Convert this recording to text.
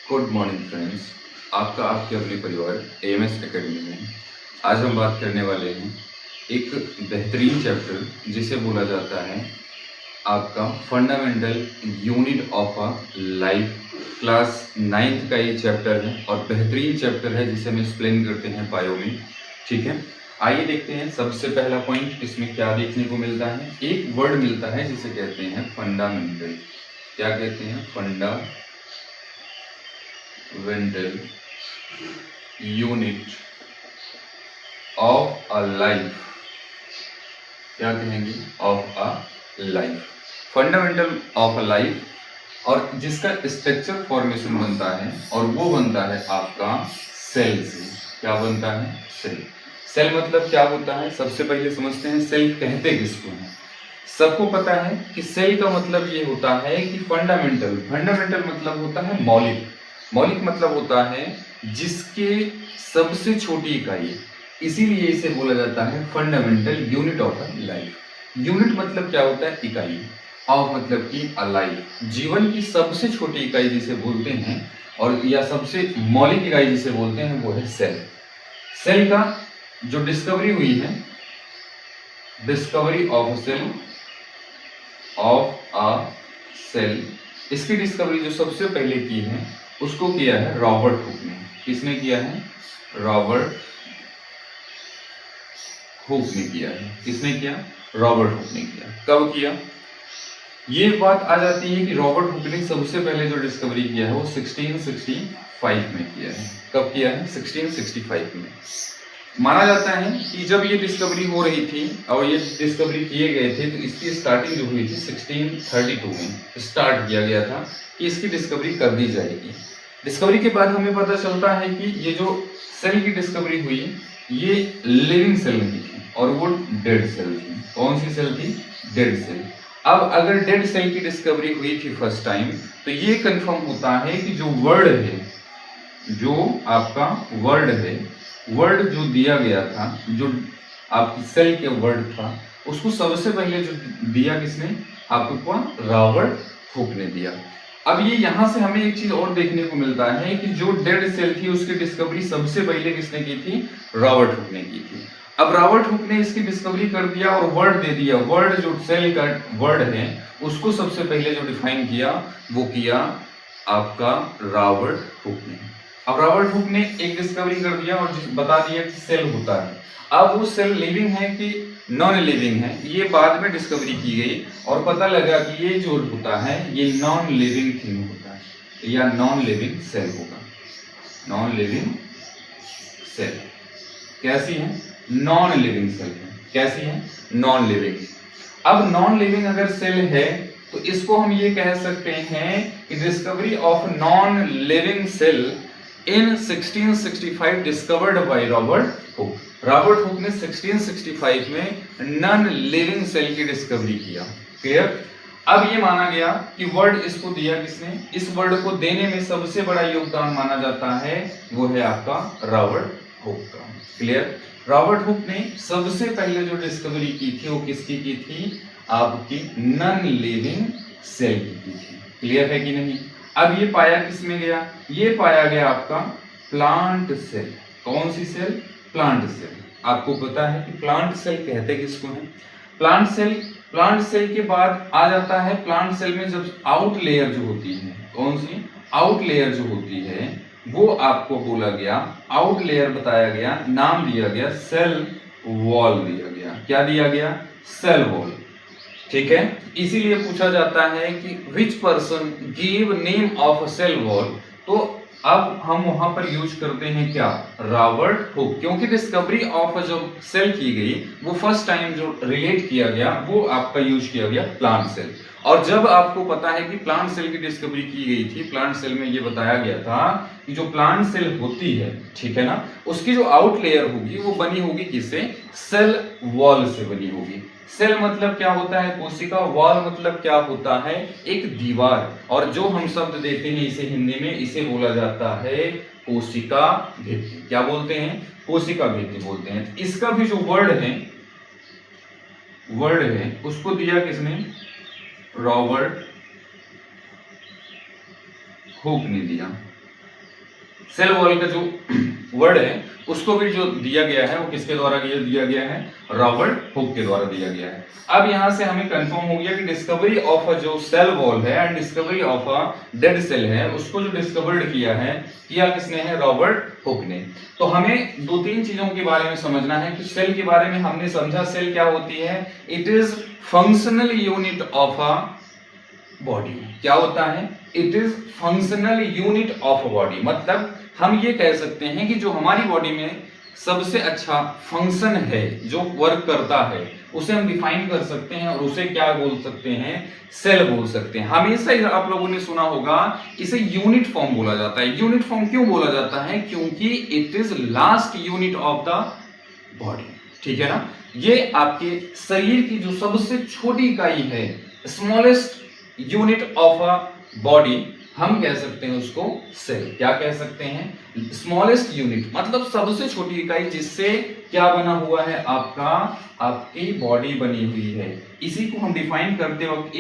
Good morning friends. आपका आपके अपने परिवार एएमएस एकेडमी में आज हम बात करने वाले हैं एक बेहतरीन चैप्टर जिसे बोला जाता है आपका fundamental unit of a life. Class 9th का ये चैप्टर है और बेहतरीन चैप्टर है जिसे हम एक्सप्लेन करते हैं बायो में। ठीक है, आइए देखते हैं। सबसे पहला पॉइंट इसमें क्या देखने को मिलता है, एक वर्ड मिलता है जिसे कहते हैं फंडामेंटल। क्या कहते हैं? Fundamental unit of a life. क्या कहेंगे? Of a life, fundamental of a life. और जिसका स्ट्रक्चर फॉर्मेशन बनता है और वो बनता है आपका सेल से। क्या बनता है? सेल। सेल मतलब क्या होता है, सबसे पहले समझते हैं सेल कहते किसको हैं। सबको पता है कि सेल का मतलब ये होता है कि फंडामेंटल। फंडामेंटल मतलब होता है मौलिक। मौलिक मतलब होता है जिसके सबसे छोटी इकाई, इसीलिए इसे बोला जाता है fundamental unit of a life. Unit मतलब क्या होता है? इकाई। ऑफ मतलब कि अलाइफ, जीवन की सबसे छोटी इकाई जिसे बोलते हैं और या सबसे मौलिक इकाई जिसे बोलते हैं वो है सेल। सेल का जो डिस्कवरी हुई है, discovery of cell, of a cell, इसकी डिस्कवरी जो सबसे पहले की है उसको किया है रॉबर्ट हुक ने। किसने किया है? रॉबर्ट हुक ने किया है। किसने किया? रॉबर्ट हुक ने किया। कब किया? ये बात आ जाती है कि रॉबर्ट हुक ने सबसे पहले जो डिस्कवरी किया है वो 1665 में किया है। कब किया है? 1665 में। माना जाता है कि जब ये डिस्कवरी हो रही थी और ये डिस्कवरी किए गए थे तो इसकी स्टार्टिंग जो हुई थी 1632 में स्टार्ट किया गया था कि इसकी डिस्कवरी कर दी जाएगी। डिस्कवरी के बाद हमें पता चलता है कि ये जो सेल की डिस्कवरी हुई ये लिविंग सेल नहीं थी और वो डेड सेल थी। कौन सी सेल थी? Dead cell. अब अगर डेड सेल की डिस्कवरी हुई थी फर्स्ट टाइम तो ये कंफर्म होता है कि जो वर्ड है, जो आपका वर्ड है, वर्ड जो दिया गया था, जो आपकी सेल के वर्ड था, उसको सबसे पहले जो दिया किसने? आपको रॉबर्ट हुक ने दिया। अब ये यहां से हमें एक चीज और देखने को मिलता है कि जो डेड सेल थी उसकी डिस्कवरी सबसे पहले किसने की थी? रॉबर्ट हुक ने की थी। अब रॉबर्ट हुक ने इसकी डिस्कवरी कर दिया और वर्ड दे दिया। वर्ड जो सेल का वर्ड है उसको सबसे पहले जो डिफाइन किया वो किया आपका रॉबर्ट हुक ने। अब रॉबर्ट हुक ने एक डिस्कवरी कर दिया और बता दिया कि सेल होता है। अब वो सेल लिविंग है कि नॉन लिविंग है ये बाद में डिस्कवरी की गई और पता लगा कि ये जो होता है ये नॉन लिविंग थिंग होता है या नॉन लिविंग सेल होगा। नॉन लिविंग सेल कैसी है? नॉन लिविंग सेल है। कैसी है? Non living. अब नॉन लिविंग अगर सेल है तो इसको हम ये कह सकते हैं कि discovery of non living cell in 1665 discovered by Robert Hooke. Robert Hooke ने 1665 में नॉन लिविंग सेल की डिस्कवरी किया। क्लियर? अब ये माना गया कि वर्ड इसको दिया किसने? इस वर्ड को देने में सबसे बड़ा योगदान माना जाता है वो है आपका रॉबर्ट हुक का। क्लियर? रॉबर्ट हुक ने सबसे पहले जो डिस्कवरी की थी वो किसकी की थी? आपकी नॉन लिविंग सेल की थी। क्लियर है कि नहीं? अब ये पाया किसमें गया? ये पाया गया आपका प्लांट सेल। कौन सी सेल? Plant cell. आपको पता है कि प्लांट सेल कहते किसको है? Plant cell. प्लांट सेल के बाद आ जाता है प्लांट सेल में जब आउट लेयर जो होती है, कौन सी? आउट लेयर जो होती है वो आपको बोला गया, आउट लेयर बताया गया, नाम दिया गया सेल वॉल दिया गया। क्या दिया गया? Cell wall. ठीक है, इसीलिए पूछा जाता है कि which person give name of cell wall. तो अब हम वहां पर यूज करते हैं क्या? रॉबर्ट हुक, क्योंकि डिस्कवरी ऑफ जो सेल की गई वो फर्स्ट टाइम जो रिलेट किया गया वो आपका यूज किया गया प्लांट सेल। और जब आपको पता है कि प्लांट सेल की डिस्कवरी की गई थी, प्लांट सेल में ये बताया गया था कि जो प्लांट सेल होती है, ठीक है ना, उसकी जो आउट लेयर होगी वो बनी होगी किससे? सेल वॉल से बनी होगी। सेल मतलब क्या होता है? कोशिका। वॉल मतलब क्या होता है? एक दीवार। और जो हम शब्द देते हैं इसे हिंदी में, इसे बोला जाता है कोशिका भित्ति। क्या बोलते हैं? कोशिका भित्ति बोलते हैं। इसका भी जो वर्ड है उसको दिया किसने? रॉबर्ट हुक ने दिया। सेल वॉल का जो वर्ड है उसको भी जो दिया गया है वो किसके द्वारा दिया गया है, रॉबर्ट हुक के द्वारा दिया गया है। अब यहां से हमें कंफर्म हो गया कि डिस्कवरी ऑफ अ जो सेल वॉल है and discovery of a dead cell है उसको जो डिस्कवर्ड किया किसने है, रॉबर्ट हुक ने। तो हमें दो तीन चीजों के बारे में समझना है कि सेल के बारे में हमने समझा, सेल क्या होती है, it is functional unit of a body. क्या होता है, it is functional unit of body, मतलब हम ये कह सकते हैं कि जो हमारी बॉडी में सबसे अच्छा फंक्शन है, जो वर्क करता है, उसे हम डिफाइन कर सकते हैं और उसे क्या बोल सकते हैं, सेल बोल सकते हैं। हमेशा ही आप लोगों ने सुना होगा इसे यूनिट फॉर्म बोला जाता है। यूनिट फॉर्म क्यों बोला जाता है, क्योंकि it is last unit of the body. ठीक है ना, ये आपके शरीर की जो सबसे छोटी इकाई है, smallest unit of a body, हम कह सकते हैं उसको सेल। क्या कह सकते हैं, स्मॉलेस्ट यूनिट, मतलब सबसे छोटी इकाई जिससे क्या बना हुआ है, आपकी बॉडी बनी हुई है। इसी को हम डिफाइन करते वक्त